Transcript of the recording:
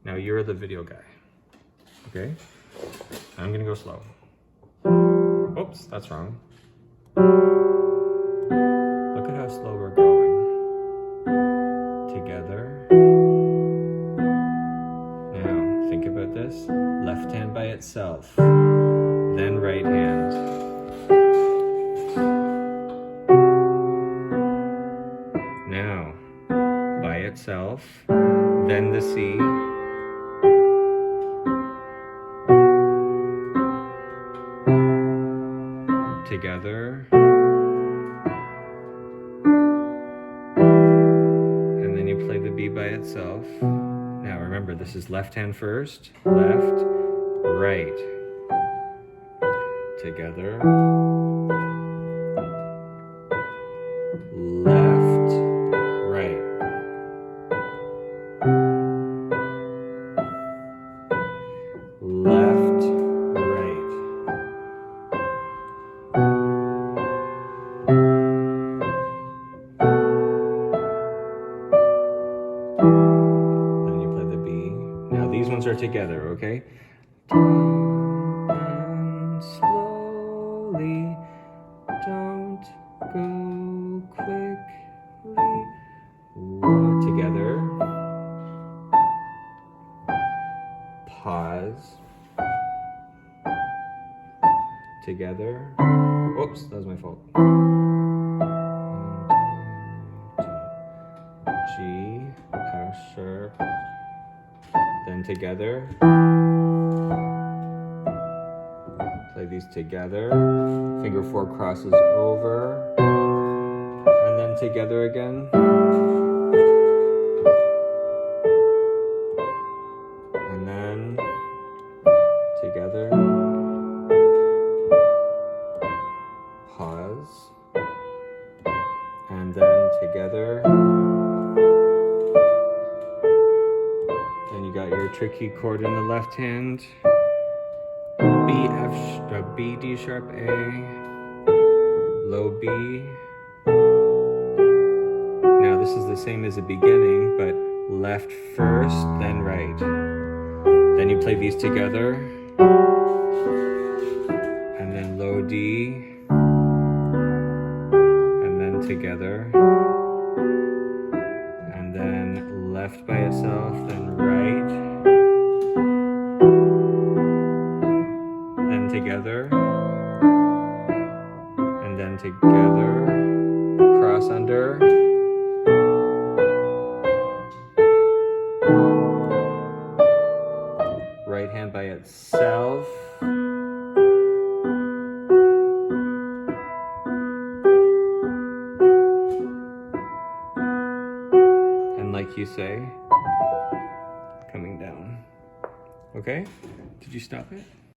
Now you're the video guy, okay? I'm gonna go slow. Oops, that's wrong. Look at how slow we're going. Together. Now, think about this. Left hand by itself, then right hand. Now, by itself, then the C. Together. And then you play the B by itself. Now remember, this is left hand first, left, right. Together. Left, right. Left, right. Then you play the B. Now these ones are together, okay? And slowly, don't go quickly. Together. Pause. Together. Oops, that was my fault. G, F sharp. Then together. Play these together. Finger 4 crosses over. And then together again. And then together. Pause. And then together. Then you got your tricky chord in the left hand. B, D sharp, A, low B. Now this is the same as the beginning, but left first, then right. Then you play these together. And then low D. And then together. And then left by itself, then right. Then together. And then together. Cross under. Right hand by itself. And like you say, coming down. Okay? Did you stop it?